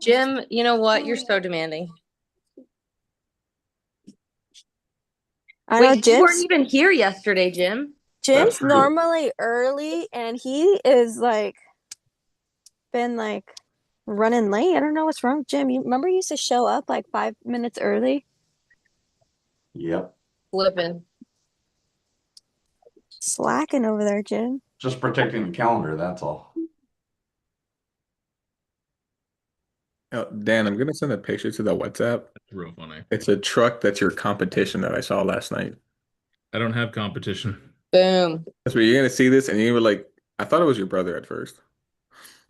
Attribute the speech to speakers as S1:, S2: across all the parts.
S1: Jim, you know what? You're so demanding.
S2: I know
S1: Wait, you weren't even here yesterday, Jim.
S3: That's
S2: Jim's
S3: true.
S2: normally early and he is like been like running late. I don't know what's wrong with Jim. You remember he used to show up like 5 minutes early?
S3: Yep.
S1: Flipping.
S2: Slacking over there, Jim.
S3: Just protecting the calendar, that's all.
S4: Oh, Dan, I'm gonna send a picture to the WhatsApp.
S5: That's real funny.
S4: It's a truck that's your competition that I saw last night.
S5: I don't have competition.
S1: Boom.
S4: That's where you're gonna see this, and you were like, I thought it was your brother at first.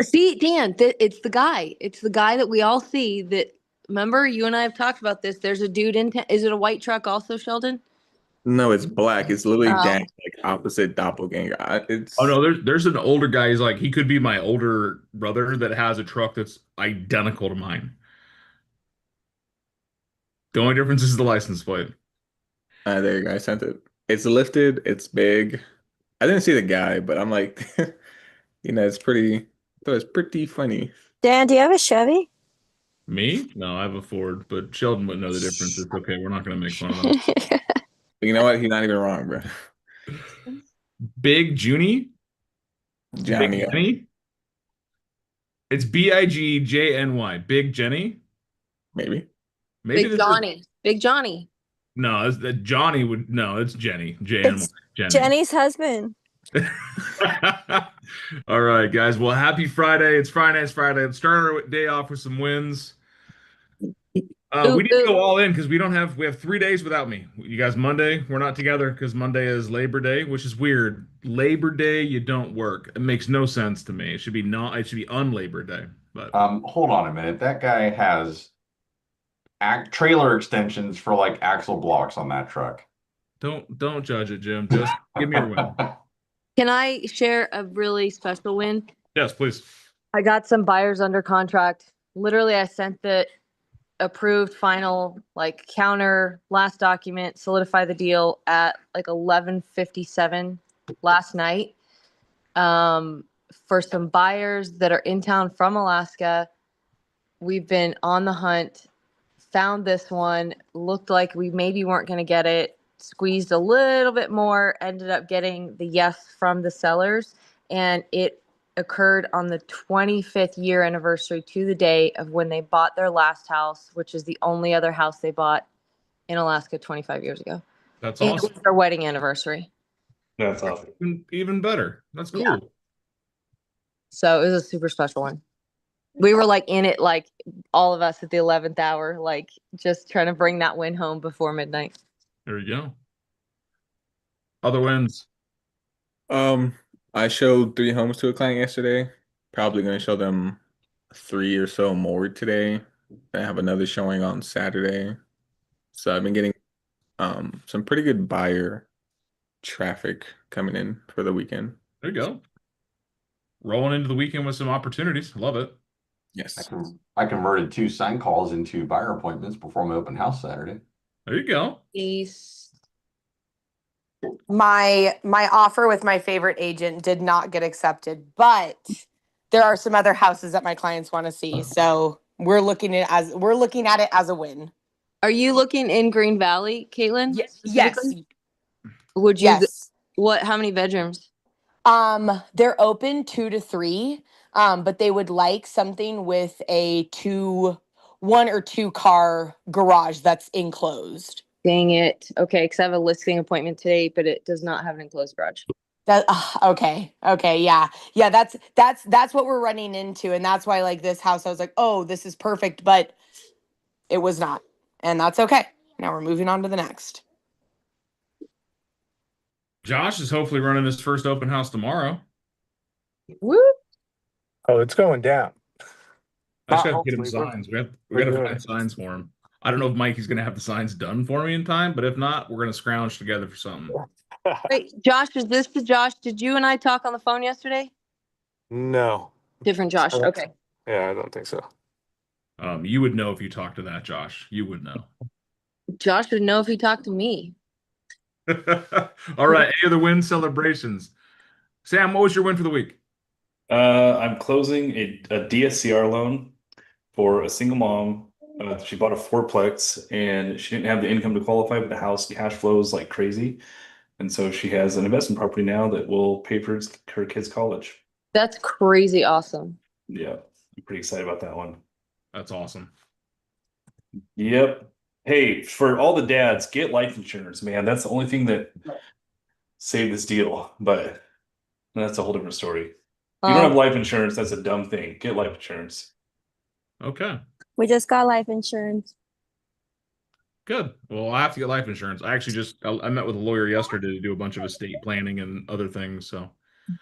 S1: See, Dan, it's the guy. It's the guy that we all see that, remember, you and I have talked about this. There's a dude in town. Is it a white truck also, Sheldon?
S4: No, it's black. It's literally
S1: Oh.
S4: Dan, like opposite doppelganger. It's
S5: Oh no, there's an older guy. He's like, he could be my older brother that has a truck that's identical to mine. The only difference is the license plate.
S4: there you go. I sent it. It's lifted. It's big. I didn't see the guy, but I'm like, it's pretty. I thought it was pretty funny.
S2: Dan, do you have a Chevy?
S5: Me? No, I have a Ford, but Sheldon wouldn't know the difference. It's okay. We're not gonna make fun of him.
S4: But you know what? He's not even wrong, bro.
S5: Big Junie?
S4: Johnny.
S5: Big Jenny? It's Bigjny. Big Jenny?
S4: Maybe.
S5: Maybe
S1: Big Johnny. Big Johnny.
S5: No, Johnny would. No, it's Jenny. J-N-Y. Jenny.
S2: Jenny's husband.
S5: All right, guys. Well, happy Friday. It's Finance Friday. Let's start our day off with some wins. We need to go all in because we have 3 days without me. You guys, Monday, we're not together because Monday is Labor Day, which is weird. Labor Day, you don't work. It makes no sense to me. It should be on Labor Day. But
S3: Hold on a minute. That guy has trailer extensions for like axle blocks on that truck.
S5: don't judge it, Jim. Just give me a win.
S1: Can I share a really special win?
S5: Yes, please.
S1: I got some buyers under contract. Literally, I sent the approved final like counter last document, solidify the deal at like 11:57 last night. For some buyers that are in town from Alaska, we've been on the hunt, found this one, looked like we maybe weren't going to get it, squeezed a little bit more, ended up getting the yes from the sellers, and it occurred on the 25th year anniversary to the day of when they bought their last house, which is the only other house they bought in Alaska 25 years ago.
S5: That's
S1: And
S5: awesome.
S1: it was their wedding anniversary.
S6: That's awesome.
S5: Even better. That's cool.
S1: Yeah. So it was a super special one. We were like in it, like all of us at the 11th hour, like just trying to bring that win home before midnight.
S5: There you go. Other wins.
S4: I showed 3 homes to a client yesterday. Probably gonna show them 3 or so more today. I have another showing on Saturday. So I've been getting some pretty good buyer traffic coming in for the weekend.
S5: There you go. Rolling into the weekend with some opportunities. Love it.
S4: Yes.
S3: I converted 2 sign calls into buyer appointments before my open house Saturday.
S5: There you go.
S7: My offer with my favorite agent did not get accepted, but there are some other houses that my clients want to see. So we're looking at it as a win.
S1: Are you looking in Green Valley, Caitlin?
S7: Yes.
S1: Would you?
S7: Yes.
S1: How many bedrooms?
S7: They're open 2 to 3. But they would like something with a 1 or 2 car garage that's enclosed.
S1: Dang it. Okay, because I have a listing appointment today, but it does not have an enclosed garage.
S7: That okay, yeah. That's what we're running into, and that's why like this house, I was like, oh, this is perfect, but it was not, and that's okay. Now we're moving on to the next.
S5: Josh is hopefully running his first open house tomorrow.
S1: Woo!
S6: Oh, it's going down.
S5: I just gotta get him
S6: Hopefully,
S5: signs. We gotta find signs for him. I don't know if Mikey's gonna have the signs done for me in time, but if not, we're gonna scrounge together for something.
S1: Wait, Josh, is this the Josh? Did you and I talk on the phone yesterday?
S6: No.
S1: Different Josh. Okay.
S6: Yeah, I don't think so.
S5: You would know if you talked to that Josh. You would know.
S1: Josh would know if he talked to me.
S5: All right. Any other win celebrations? Sam, what was your win for the week?
S8: I'm closing a DSCR loan for a single mom. She bought a fourplex and she didn't have the income to qualify, but the house cash flows like crazy. And so she has an investment property now that will pay for her kids' college.
S1: That's crazy awesome.
S8: Yeah, I'm pretty excited about that one.
S5: That's awesome.
S8: Yep. Hey, for all the dads, get life insurance, man. That's the only thing that saved this deal. But that's a whole different story. If you don't have life insurance, that's a dumb thing. Get life insurance.
S5: Okay.
S2: We just got life insurance.
S5: Good. Well, I have to get life insurance. I actually I met with a lawyer yesterday to do a bunch of estate planning and other things. So,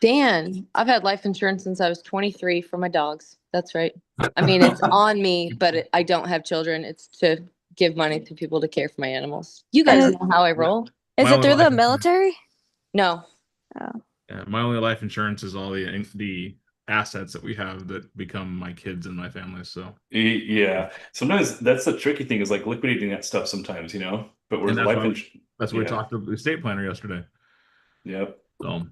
S1: Dan, I've had life insurance since I was 23 for my dogs. That's right. I mean, it's on me, but I don't have children. It's to give money to people to care for my animals. You guys
S2: And
S1: know how I roll.
S2: Is
S5: My
S2: it
S5: only
S2: through
S5: life
S2: the
S5: insurance-
S2: military?
S1: No.
S5: Yeah, my only life insurance is all the assets that we have that become my kids and my family. So,
S8: Yeah. Sometimes that's the tricky thing is like liquidating that stuff sometimes, you know? But we're
S5: and
S8: life
S5: that's
S8: insurance.
S5: what we
S8: Yeah.
S5: talked to the estate planner yesterday.
S8: Yep.
S5: So,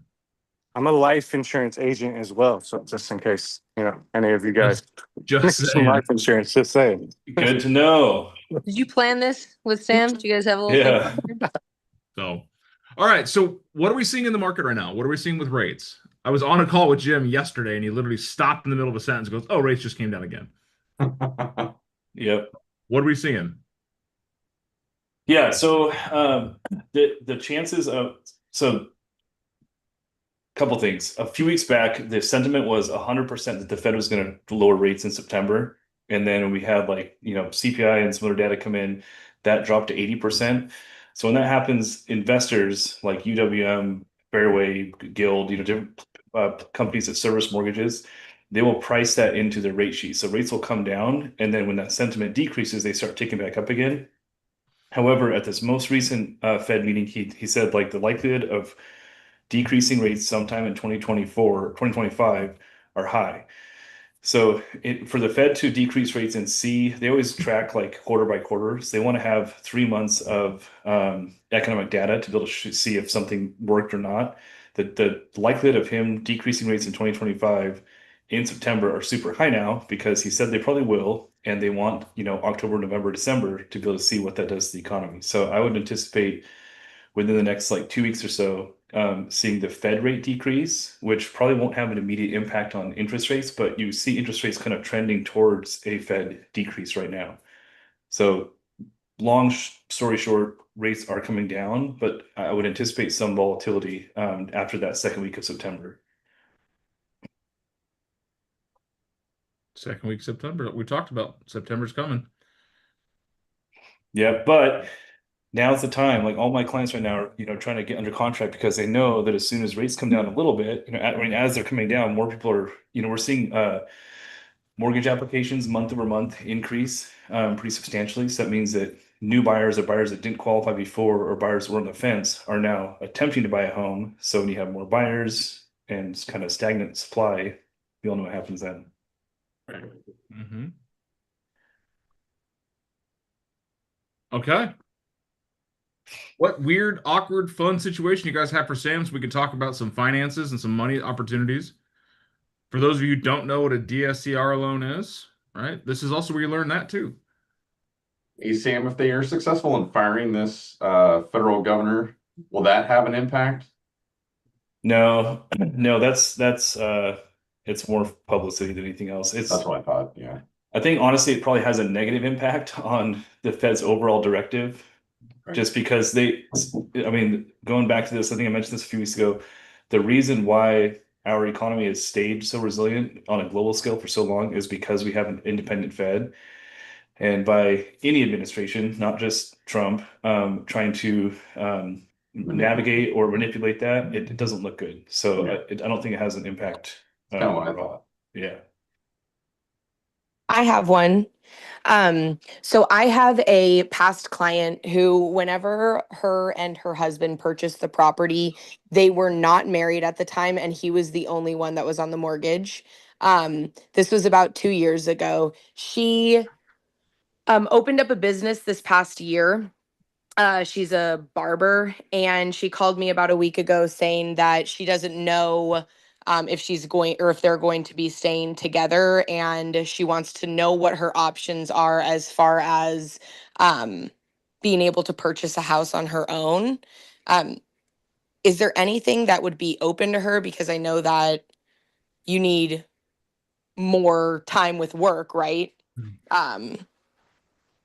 S6: I'm a life insurance agent as well, so just in case, any of you guys
S5: just
S6: need some
S5: saying.
S6: life insurance, just saying.
S8: Good to know.
S1: Did you plan this with Sam? Did you guys have a little
S8: Yeah.
S1: thing?
S5: So, all right. So, what are we seeing in the market right now? What are we seeing with rates? I was on a call with Jim yesterday, and he literally stopped in the middle of a sentence and goes, "Oh, rates just came down again."
S8: Yep.
S5: What are we seeing?
S8: Yeah, so the chances of couple things. A few weeks back, the sentiment was 100% that the Fed was going to lower rates in September, and then we had CPI and some other data come in that dropped to 80%. So when that happens, investors like UWM, Fairway, Guild, different companies that service mortgages, they will price that into their rate sheet. So rates will come down, and then when that sentiment decreases, they start ticking back up again. However, at this most recent Fed meeting, he said the likelihood of decreasing rates sometime in 2024, 2025 are high. So for the Fed to decrease rates and see, they always track quarter by quarter. So they want to have 3 months of economic data to be able to see if something worked or not. The likelihood of him decreasing rates in 2025 in September are super high now because he said they probably will, and they want October, November, December to be able to see what that does to the economy. So I would anticipate within the next 2 weeks or so, seeing the Fed rate decrease, which probably won't have an immediate impact on interest rates, but you see interest rates kind of trending towards a Fed decrease right now. So long story short, rates are coming down, but I would anticipate some volatility after that second week of September.
S5: Second week of September. We talked about September's coming.
S8: Yeah, but now's the time. All my clients right now are, trying to get under contract because they know that as soon as rates come down a little bit, as they're coming down, more people are, we're seeing mortgage applications month over month increase pretty substantially. So that means that new buyers or buyers that didn't qualify before or buyers that were on the fence are now attempting to buy a home. So when you have more buyers and kind of stagnant supply, we all know what happens then.
S5: Mm-hmm. Okay. What weird, awkward, fun situation you guys have for Sam so we can talk about some finances and some money opportunities? For those of you who don't know what a DSCR loan is, right? This is also where you learn that too.
S3: Hey, Sam, if they are successful in firing this federal governor, will that have an impact?
S8: No, that's it's more publicity than anything else.
S3: That's what I thought. Yeah.
S8: I think honestly, it probably has a negative impact on the Fed's overall directive, just because going back to this, I think I mentioned this a few weeks ago. The reason why our economy has stayed so resilient on a global scale for so long is because we have an independent Fed. And by any administration, not just Trump, trying to navigate or manipulate that, it doesn't look good. So I don't think it has an impact.
S3: That's kind of what I thought.
S8: Yeah.
S7: I have one. So I have a past client who, whenever her and her husband purchased the property, they were not married at the time, and he was the only one that was on the mortgage. This was about 2 years ago. She opened up a business this past year. She's a barber, and she called me about a week ago saying that she doesn't know if she's going or if they're going to be staying together, and she wants to know what her options are as far as being able to purchase a house on her own. Um, is there anything that would be open to her? Because I know that you need more time with work, right? Um,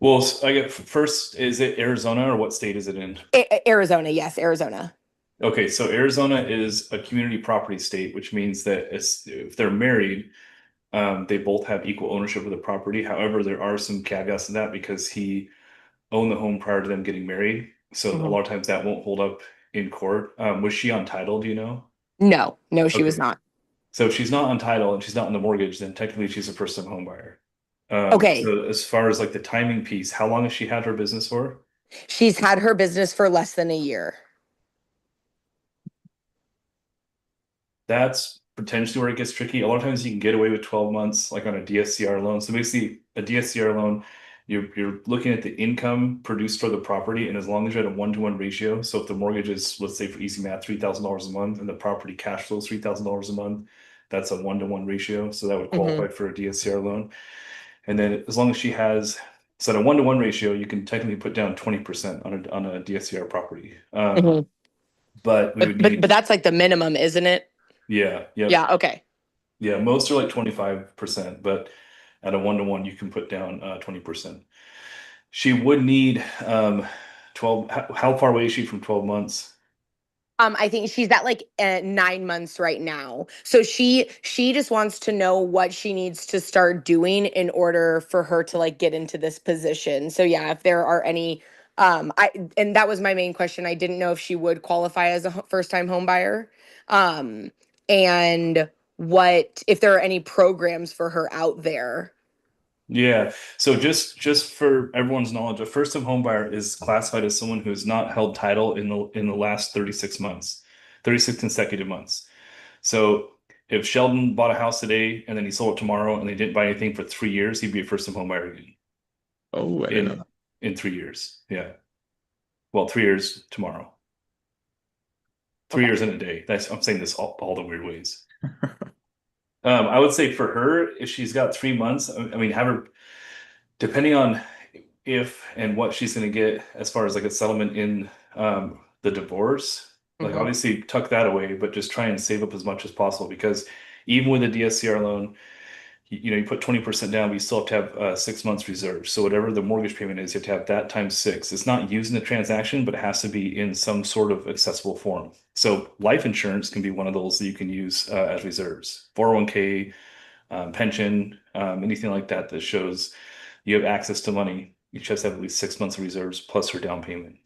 S8: Well, I get first, is it Arizona or what state is it in?
S7: Arizona, yes, Arizona.
S8: Okay, so Arizona is a community property state, which means that if they're married, they both have equal ownership of the property. However, there are some caveats to that because he owned the home prior to them getting married. So a
S7: Mhm.
S8: lot of times that won't hold up in court. Was she on title? Do you know?
S7: No, she was
S8: Okay.
S7: not.
S8: So if she's not on title and she's not on the mortgage, then technically she's a first-time home buyer.
S7: Okay.
S8: So as far as like the timing piece, how long has she had her business for?
S7: She's had her business for less than a year.
S8: That's potentially where it gets tricky. A lot of times you can get away with 12 months, like on a DSCR loan. So basically, a DSCR loan, you're looking at the income produced for the property, and as long as you're at a 1-to-1 ratio, so if the mortgage is, let's say for easy math, $3,000 a month, and the property cash flows $3,000 a month, that's a 1-to-1 ratio. So that would qualify for a DSCR loan. And then as long as she has, so at a 1-to-1 ratio, you can technically put down 20% on a DSCR property.
S7: Mhm.
S8: But we would
S7: But
S8: need,
S7: that's like the minimum, isn't it?
S8: yeah, yeah.
S7: Yeah, okay.
S8: Yeah, most are like 25%, but at a 1-to-1, you can put down 20%. She would need 12. How far away is she from 12 months?
S7: I think she's at like 9 months right now. So she just wants to know what she needs to start doing in order for her to like get into this position. So yeah, if there are any and that was my main question. I didn't know if she would qualify as a first-time home buyer. And what if there are any programs for her out there.
S8: Yeah. So just for everyone's knowledge, a first-time home buyer is classified as someone who has not held title in the last 36 months, 36 consecutive months. So if Sheldon bought a house today and then he sold it tomorrow and they didn't buy anything for 3 years, he'd be a first-time home buyer again
S4: Oh, I didn't know.
S8: in 3 years. Yeah. Well, 3 years tomorrow. 3
S7: Okay.
S8: years in a day. I'm saying this all the weird ways. I would say for her, if she's got 3 months, I mean, have her, depending on if and what she's going to get as far as like a settlement in the divorce, like
S7: Mhm.
S8: obviously tuck that away, but just try and save up as much as possible because even with a DSCR loan, you put 20% down, but you still have to have 6 months reserved. So whatever the mortgage payment is, you have to have that times 6. It's not used in the transaction, but it has to be in some sort of accessible form. So life insurance can be one of those that you can use as reserves. 401k, pension, anything like that that shows you have access to money. You just have at least 6 months of reserves plus her down payment.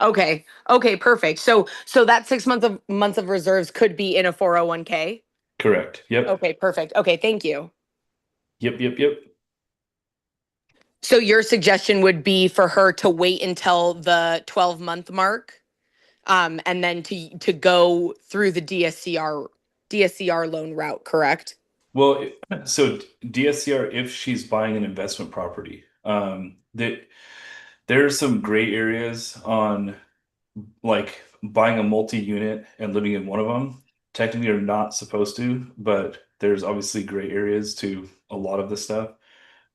S7: Okay. Okay, perfect. So that 6 months of reserves could be in a 401k.
S8: Correct. Yep.
S7: Okay, perfect. Okay, thank you.
S8: Yep.
S7: So your suggestion would be for her to wait until the 12-month mark, and then to go through the DSCR loan route, correct?
S8: Well, so DSCR, if she's buying an investment property, there's some gray areas on like buying a multi-unit and living in one of them. Technically, you're not supposed to, but there's obviously gray areas to a lot of the stuff.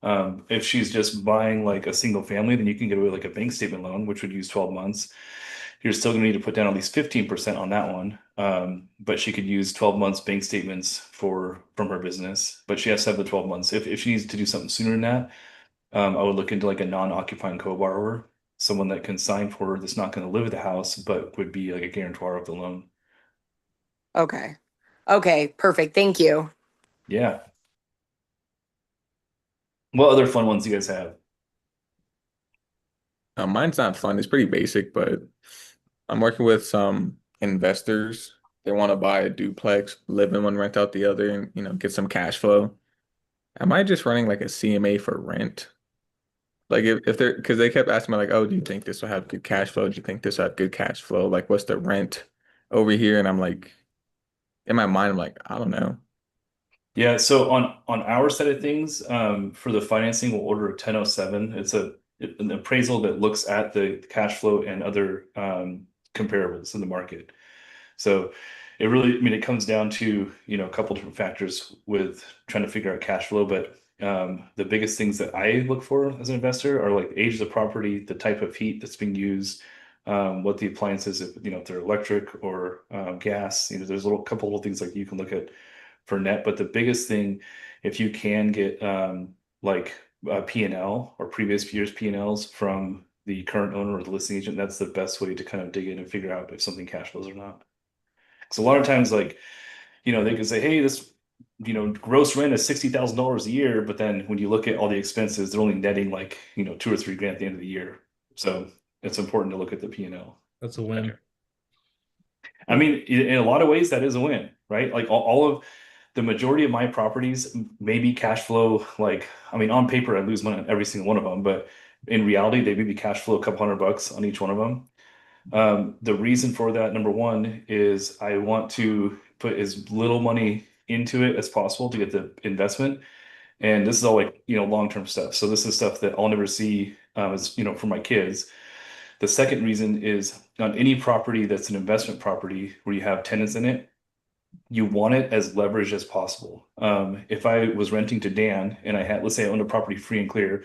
S8: If she's just buying like a single family, then you can get away with like a bank statement loan, which would use 12 months. You're still going to need to put down at least 15% on that one. But she could use 12 months bank statements from her business, but she has to have the 12 months. If she needs to do something sooner than that, I would look into like a non-occupying co-borrower, someone that can sign for her that's not going to live at the house, but would be like a guarantor of the loan.
S7: Okay. Okay, perfect. Thank you.
S8: Yeah. What other fun ones do you guys have?
S4: Mine's not fun. It's pretty basic, but I'm working with some investors. They want to buy a duplex, live in one, rent out the other, and get some cash flow. Am I just running like a CMA for rent? Like if they're because they kept asking me like, oh, do you think this will have good cash flow? Do you think this will have good cash flow? Like, what's the rent over here? And I'm like, in my mind, I'm like, I don't know.
S8: Yeah, so on our side of things, for the financing, we'll order a 1007. It's an appraisal that looks at the cash flow and other comparables in the market. So it really, I mean, it comes down to, you know, a couple different factors with trying to figure out cash flow. But the biggest things that I look for as an investor are like the age of the property, the type of heat that's being used, what the appliances, if they're electric or gas. There's a couple little things like you can look at for net. But the biggest thing, if you can get like P&L or previous year's P&Ls from the current owner or the listing agent, that's the best way to kind of dig in and figure out if something cash flows or not. Because a lot of times, like, they can say, hey, this, gross rent is $60,000 a year, but then when you look at all the expenses, they're only netting like, $2 or $3 grand at the end of the year. So it's important to look at the P&L.
S5: That's a win.
S8: I mean, in a lot of ways, that is a win, right? Like all of the majority of my properties may be cash flow. Like, I mean, on paper, I lose money on every single one of them, but in reality, they may be cash flow a couple $100 on each one of them. The reason for that, number one, is I want to put as little money into it as possible to get the investment. And this is all like, long-term stuff. So this is stuff that I'll never see as, for my kids. The second reason is on any property that's an investment property where you have tenants in it, you want it as leveraged as possible. If I was renting to Dan and I had, let's say I owned a property free and clear,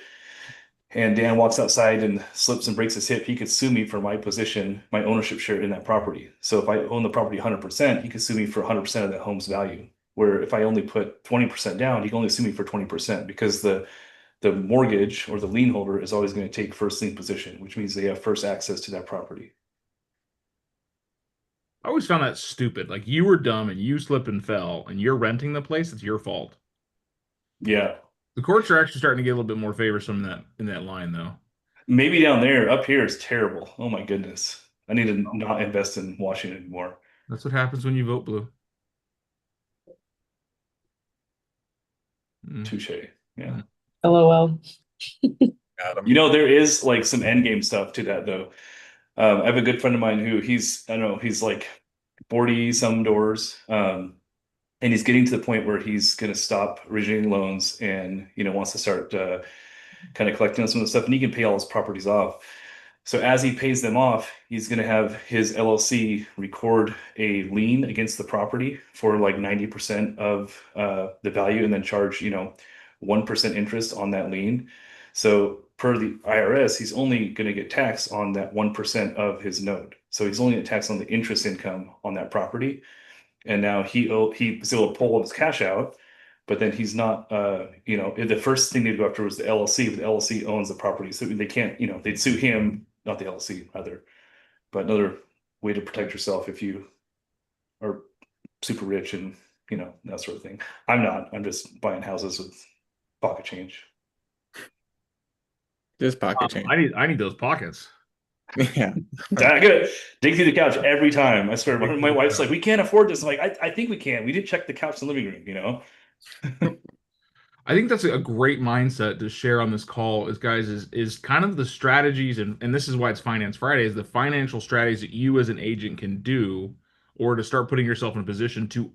S8: and Dan walks outside and slips and breaks his hip, he could sue me for my position, my ownership share in that property. So if I own the property 100%, he could sue me for 100% of that home's value. Where if I only put 20% down, he can only sue me for 20% because the mortgage or the lien holder is always going to take first lien position, which means they have first access to that property.
S5: I always found that stupid. Like, you were dumb and you slipped and fell and you're renting the place, it's your fault.
S8: Yeah.
S5: The courts are actually starting to get a little bit more favorsome in that line, though.
S8: Maybe down there, up here is terrible. Oh my goodness. I need to not invest in Washington anymore.
S5: That's what happens when you vote blue.
S8: Touche. Yeah.
S9: LOL.
S4: Got 'em.
S8: There is like some end game stuff to that though. I have a good friend of mine who he's like 40 some doors. And he's getting to the point where he's going to stop originating loans and, wants to start kind of collecting on some of the stuff, and he can pay all his properties off. So as he pays them off, he's going to have his LLC record a lien against the property for like 90% of the value and then charge, 1% interest on that lien. So per the IRS, he's only going to get taxed on that 1% of his note. So he's only going to tax on the interest income on that property. And now he was able to pull his cash out, but then he's not, the first thing they'd go after was the LLC, but the LLC owns the property. So they can't, they'd sue him, not the LLC rather. But another way to protect yourself if you are super rich and, that sort of thing. I'm not, I'm just buying houses with pocket change.
S4: Just pocket change.
S5: I need those pockets.
S4: Yeah.
S8: I gotta dig through the couch every time. I swear, my wife's like, "We can't afford this." I'm like, I think we can. We didn't check the couch in the living room,
S5: I think that's a great mindset to share on this call is kind of the strategies, and this is why it's Finance Friday, is the financial strategies that you as an agent can do, or to start putting yourself in a position to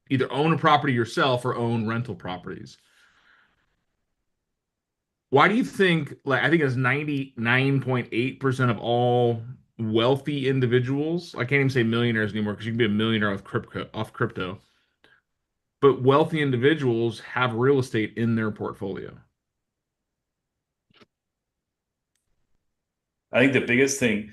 S5: either own a property yourself or own rental properties. Why do you think, I think it's 99.8% of all wealthy individuals, I can't even say millionaires anymore because you can be a millionaire off crypto, but wealthy individuals have real estate in their portfolio?
S8: I think the biggest thing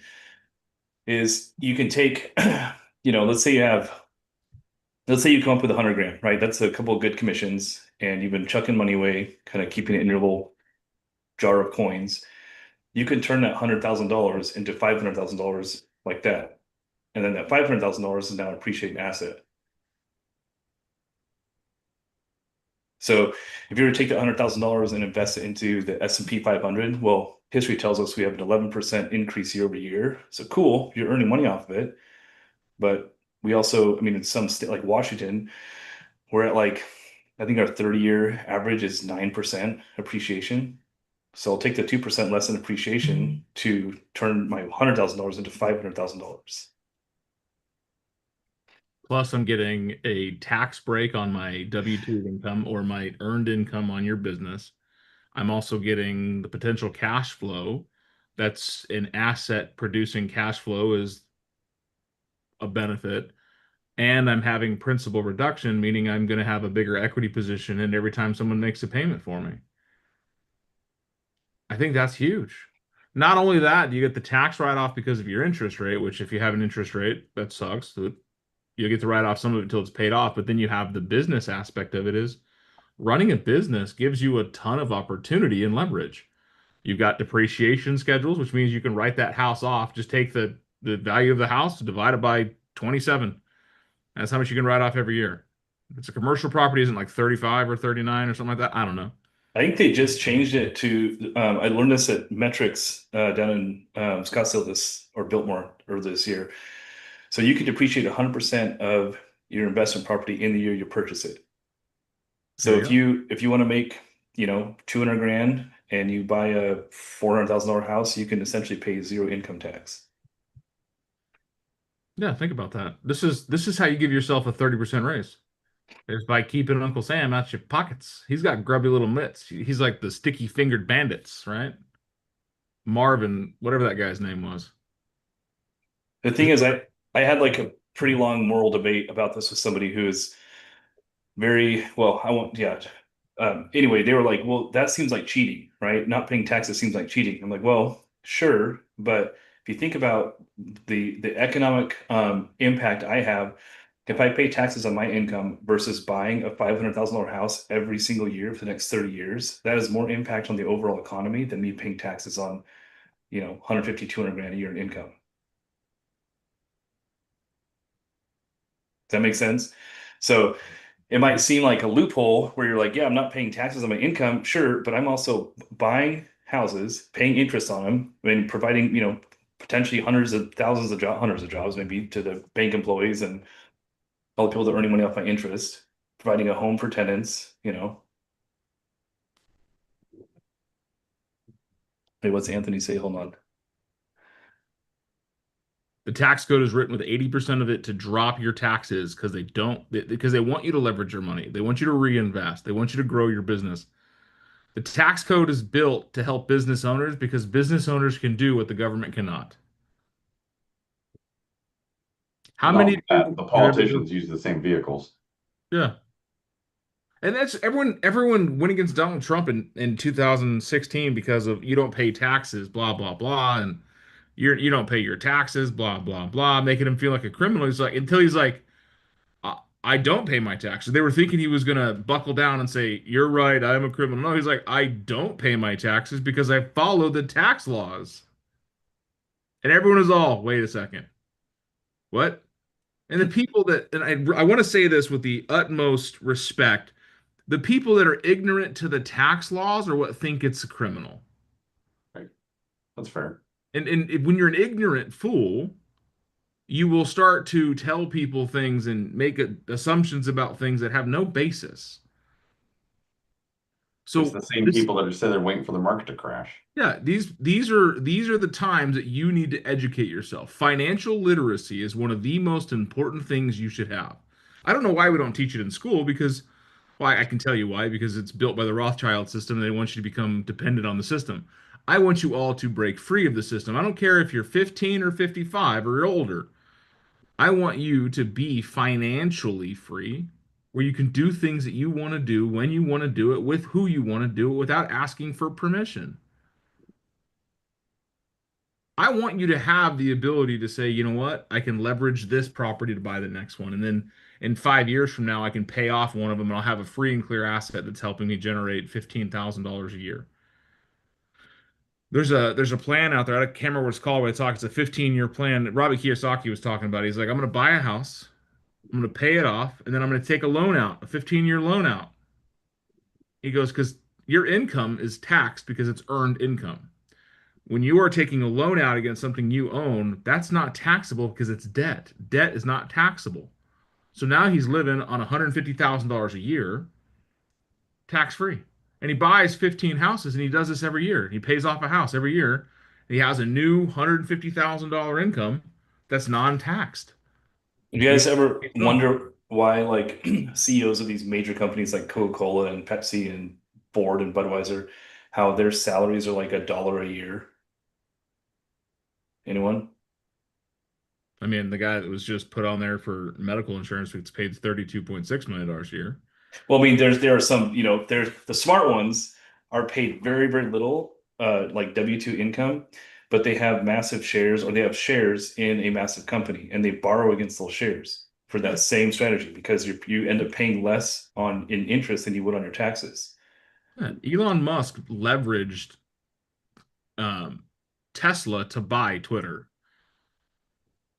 S8: is you can take, let's say you come up with 100 grand, right? That's a couple of good commissions, and you've been chucking money away, kind of keeping it in your little jar of coins. You can turn that $100,000 into $500,000 like that, and then that $500,000 is now an appreciating asset. So if you were to take that $100,000 and invest it into the S&P 500, well, history tells us we have an 11% increase year over year. So cool, you're earning money off of it. But we also, in some state like Washington, we're at I think our 30-year average is 9% appreciation. So I'll take the 2% less in appreciation to turn my $100,000 into $500,000.
S5: Plus, I'm getting a tax break on my W-2 income or my earned income on your business. I'm also getting the potential cash flow. That's an asset producing cash flow is a benefit. and I'm having principal reduction, meaning I'm going to have a bigger equity position and every time someone makes a payment for me. I think that's huge. Not only that, you get the tax write-off because of your interest rate, which if you have an interest rate, that sucks. So you get to write off some of it until it's paid off, but then you have the business aspect of it is running a business gives you a ton of opportunity and leverage. You've got depreciation schedules, which means you can write that house off. Just take the value of the house, divide it by 27. That's how much you can write off every year. If it's a commercial property, isn't like 35 or 39 or something like that. I don't know.
S8: I think they just changed it to. I learned this at Metrics down in Scottsdale or Biltmore earlier this year. So you can depreciate 100% of your investment property in the year you purchase it. So
S5: There you
S8: if you want to make 200 grand and you buy a $400,000 house, you can essentially pay 0 income tax.
S5: Yeah, think about that. This is how you give yourself a 30% raise. Is by keeping Uncle Sam out your pockets. He's got grubby little mitts. He's like the sticky fingered bandits, right? Marvin, whatever that guy's name was.
S8: The thing is, I had like a pretty long moral debate about this with somebody who is very well. I won't. Yeah. Anyway, they were like, "Well, that seems like cheating, right? Not paying taxes seems like cheating." I'm like, "Well, sure, but if you think about the economic impact I have, if I pay taxes on my income versus buying a $500,000 house every single year for the next 30 years, that has more impact on the overall economy than me paying taxes on, 150, 200 grand a year in income." Does that make sense? So it might seem like a loophole where you're like, yeah, I'm not paying taxes on my income, sure, but I'm also buying houses, paying interest on them, and providing, potentially hundreds of jobs maybe to the bank employees and all the people that are earning money off my interest, providing a home for tenants. Hey, what's Anthony say? Hold on.
S5: The tax code is written with 80% of it to drop your taxes because they want you to leverage your money. They want you to reinvest. They want you to grow your business. The tax code is built to help business owners because business owners can do what the government cannot. How
S3: Not
S5: many
S3: only that,
S5: people
S3: the
S5: have ever-
S3: politicians use the same vehicles.
S5: Yeah. And that's everyone went against Donald Trump in 2016 because of you don't pay taxes, blah, blah, blah, and you don't pay your taxes, blah, blah, blah, making him feel like a criminal. He's like, until he's like, I don't pay my taxes. They were thinking he was gonna buckle down and say, "You're right, I'm a criminal." No, he's like, I don't pay my taxes because I follow the tax laws. And everyone is all, wait a second. What? And the people that, and I want to say this with the utmost respect, the people that are ignorant to the tax laws are what think it's a criminal.
S3: Right. That's fair.
S5: And when you're an ignorant fool, you will start to tell people things and make assumptions about things that have no basis. So
S3: It's the same people that are sitting there waiting for the market to crash.
S5: yeah, these are the times that you need to educate yourself. Financial literacy is one of the most important things you should have. I don't know why we don't teach it in school because why I can tell you why, because it's built by the Rothschild system and they want you to become dependent on the system. I want you all to break free of the system. I don't care if you're 15 or 55 or older. I want you to be financially free, where you can do things that you want to do when you want to do it with who you want to do it without asking for permission. I want you to have the ability to say, you know what, I can leverage this property to buy the next one. And then in 5 years from now, I can pay off one of them and I'll have a free and clear asset that's helping me generate $15,000 a year. There's a plan out there. I can't remember what it's called, but it's a 15-year plan. Robert Kiyosaki was talking about. He's like, I'm going to buy a house, I'm going to pay it off, and then I'm going to take a loan out, a 15-year loan out. He goes, because your income is taxed because it's earned income. When you are taking a loan out against something you own, that's not taxable because it's debt. Debt is not taxable. So now he's living on $150,000 a year, tax-free. And he buys 15 houses and he does this every year. He pays off a house every year. He has a new $150,000 income that's non-taxed.
S8: Do you guys ever wonder why like CEOs of these major companies like Coca-Cola and Pepsi and Ford and Budweiser, how their salaries are like $1 a year? Anyone?
S5: I mean, the guy that was just put on there for medical insurance gets paid $32.6 million a year.
S8: Well, I mean, there are some, there's the smart ones are paid very, very little, like W-2 income, but they have massive shares or they have shares in a massive company and they borrow against those shares for that same strategy because you end up paying less in interest than you would on your taxes.
S5: Yeah, Elon Musk leveraged Tesla to buy Twitter.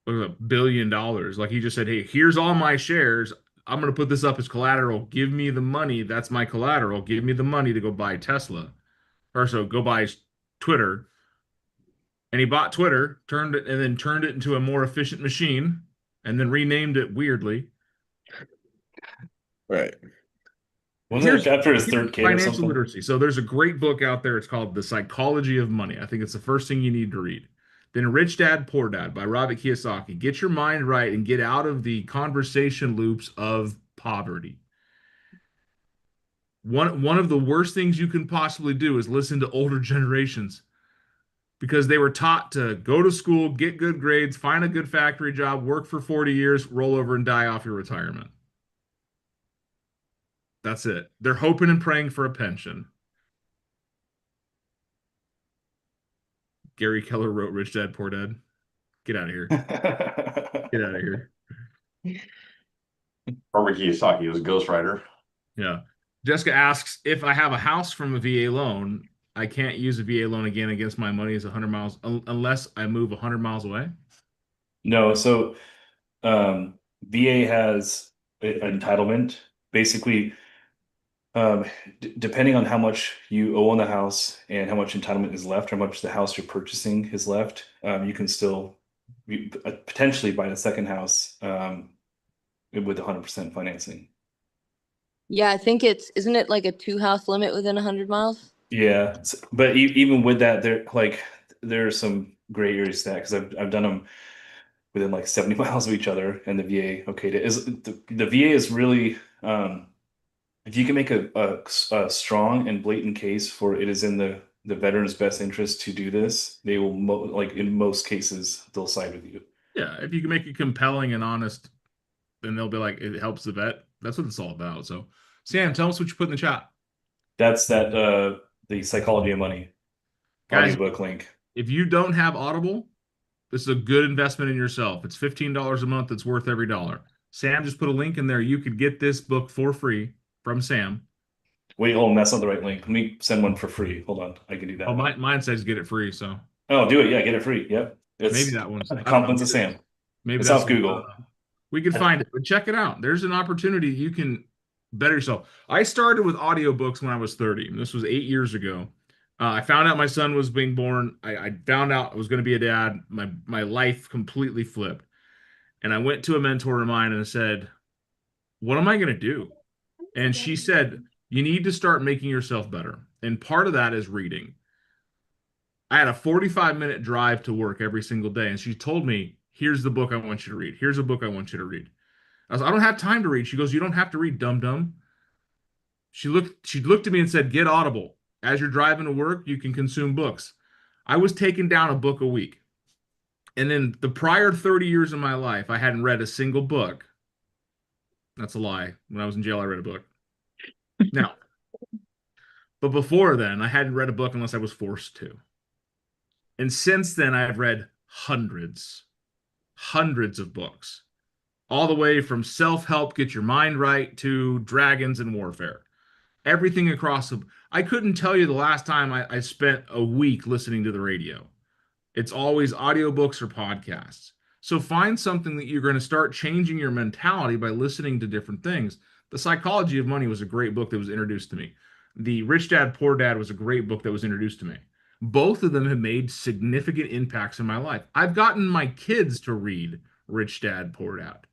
S5: $1 billion. Like he just said, hey, here's all my shares. I'm going to put this up as collateral. Give me the money. That's my collateral. Give me the money to go buy Tesla. Or so go buy Twitter. And he bought Twitter, turned it into a more efficient machine, and then renamed it weirdly.
S4: Right.
S8: Wasn't it after his third kid or
S5: Financial
S8: something?
S5: literacy. So there's a great book out there. It's called The Psychology of Money. I think it's the first thing you need to read. Then Rich Dad, Poor Dad by Robert Kiyosaki. Get your mind right and get out of the conversation loops of poverty. One of the worst things you can possibly do is listen to older generations because they were taught to go to school, get good grades, find a good factory job, work for 40 years, roll over and die off your retirement. That's it. They're hoping and praying for a pension. Gary Keller wrote Rich Dad, Poor Dad. Get out of here. Get out of here.
S3: Robert Kiyosaki was a ghostwriter.
S5: Yeah. Jessica asks, if I have a house from a VA loan, I can't use a VA loan again against my money as 100 miles unless I move 100 miles away.
S8: No, so VA has an entitlement. Basically, depending on how much you owe on the house and how much entitlement is left, how much the house you're purchasing is left, you can still potentially buy a second house with 100% financing.
S1: Yeah, I think isn't it like a 2-house limit within 100 miles?
S8: Yeah, but even with that, there are some gray areas to that because I've done them within like 70 miles of each other, and the VA the VA is really if you can make a strong and blatant case for it is in the veteran's best interest to do this, they will like in most cases they'll side with you.
S5: Yeah, if you can make it compelling and honest, then they'll be like, it helps the vet. That's what it's all about. So, Sam, tell us what you put in the chat.
S8: That's the Psychology of Money
S5: Guys,
S8: audiobook link.
S5: If you don't have Audible, this is a good investment in yourself. It's $15 a month. It's worth every dollar. Sam just put a link in there. You could get this book for free from Sam.
S8: Wait, hold on, that's not the right link. Let me send one for free. Hold on, I can do that.
S5: Oh, mine says get it free. So.
S8: Oh, do it. Yeah, get it free. Yep.
S5: Maybe that one's
S8: compliments of Sam.
S5: Maybe
S8: it's
S5: that's
S8: off Google.
S5: We can find it, but check it out. There's an opportunity. You can better yourself. I started with audiobooks when I was 30. And this was 8 years ago. I found out my son was being born. I found out I was going to be a dad. My life completely flipped. And I went to a mentor of mine and I said, what am I going to do? And she said, you need to start making yourself better. And part of that is reading. I had a 45-minute drive to work every single day. And she told me, here's the book I want you to read. Here's a book I want you to read. I was like, I don't have time to read. She goes, you don't have to read, dum-dum. She looked at me and said, get Audible. As you're driving to work, you can consume books. I was taking down a book a week. And then the prior 30 years of my life, I hadn't read a single book. That's a lie. When I was in jail, I read a book. Now, but before then, I hadn't read a book unless I was forced to. And since then, I've read hundreds of books, all the way from self-help, get your mind right, to dragons and warfare. Everything across I couldn't tell you the last time I spent a week listening to the radio. It's always audiobooks or podcasts. So find something that you're going to start changing your mentality by listening to different things. The Psychology of Money was a great book that was introduced to me. The Rich Dad, Poor Dad was a great book that was introduced to me. Both of them have made significant impacts in my life. I've gotten my kids to read Rich Dad, Poor Dad,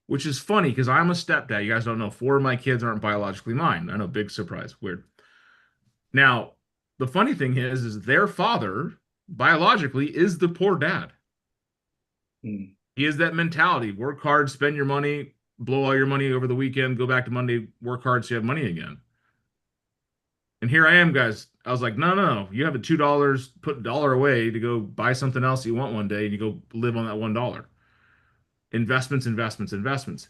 S5: which is funny because I'm a stepdad. You guys don't know, 4 of my kids aren't biologically mine. I know, big surprise, weird. Now, the funny thing is their father biologically is the poor dad. He has that mentality: work hard, spend your money, blow all your money over the weekend, go back to Monday, work hard so you have money again. And here I am, guys. I was like, no. You have a $2, put $1 away to go buy something else you want one day, and you go live on that $1. Investments, investments, investments.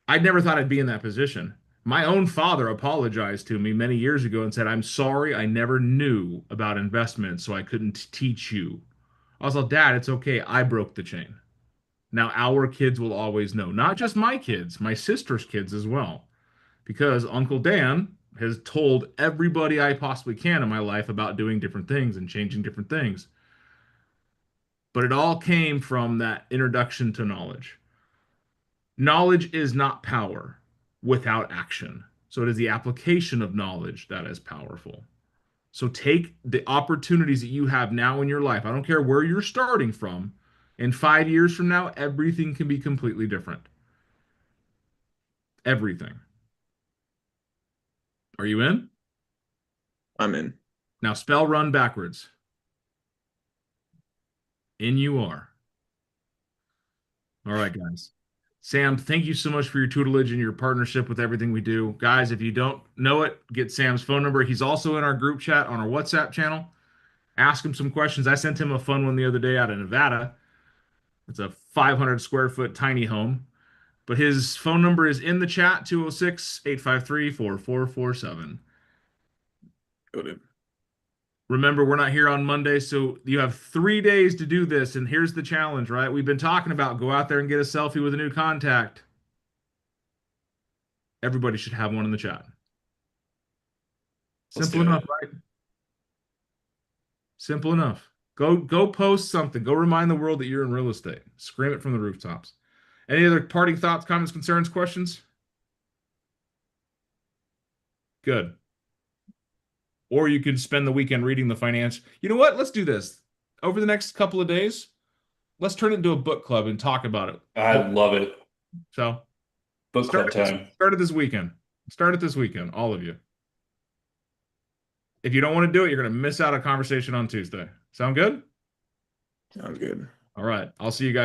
S5: I never thought I'd be in that position. My own father apologized to me many years ago and said, I'm sorry, I never knew about investments, so I couldn't teach you. I was like, Dad, it's okay. I broke the chain. Now our kids will always know, not just my kids, my sister's kids as well, because Uncle Dan has told everybody I possibly can in my life about doing different things and changing different things. But it all came from that introduction to knowledge. Knowledge is not power without action. So it is the application of knowledge that is powerful. So take the opportunities that you have now in your life. I don't care where you're starting from. In 5 years from now, everything can be completely different. Everything. Are you in?
S4: I'm in.
S5: Now spell run backwards. In you are. All right, guys. Sam, thank you so much for your tutelage and your partnership with everything we do. Guys, if you don't know it, get Sam's phone number. He's also in our group chat on our WhatsApp channel. Ask him some questions. I sent him a fun one the other day out of Nevada. It's a 500 square foot tiny home. But his phone number is in the chat, 206-853-4447.
S4: Noted.
S5: Remember, we're not here on Monday, so you have 3 days to do this. And here's the challenge, right? We've been talking about go out there and get a selfie with a new contact. Everybody should have one in the chat.
S8: Let's
S5: Simple
S8: do it.
S5: enough, right? Simple enough. Go post something. Go remind the world that you're in real estate. Scream it from the rooftops. Any other parting thoughts, comments, concerns, questions? Good. Or you could spend the weekend reading the finance. You know what? Let's do this. Over the next couple of days, let's turn it into a book club and talk about it.
S8: I love it.
S5: So
S8: Book club time.
S5: Start it this weekend. Start it this weekend, all of you. If you don't want to do it, you're going to miss out on a conversation on Tuesday. Sound good?
S4: Sounds good.
S5: All right. I'll see you guys.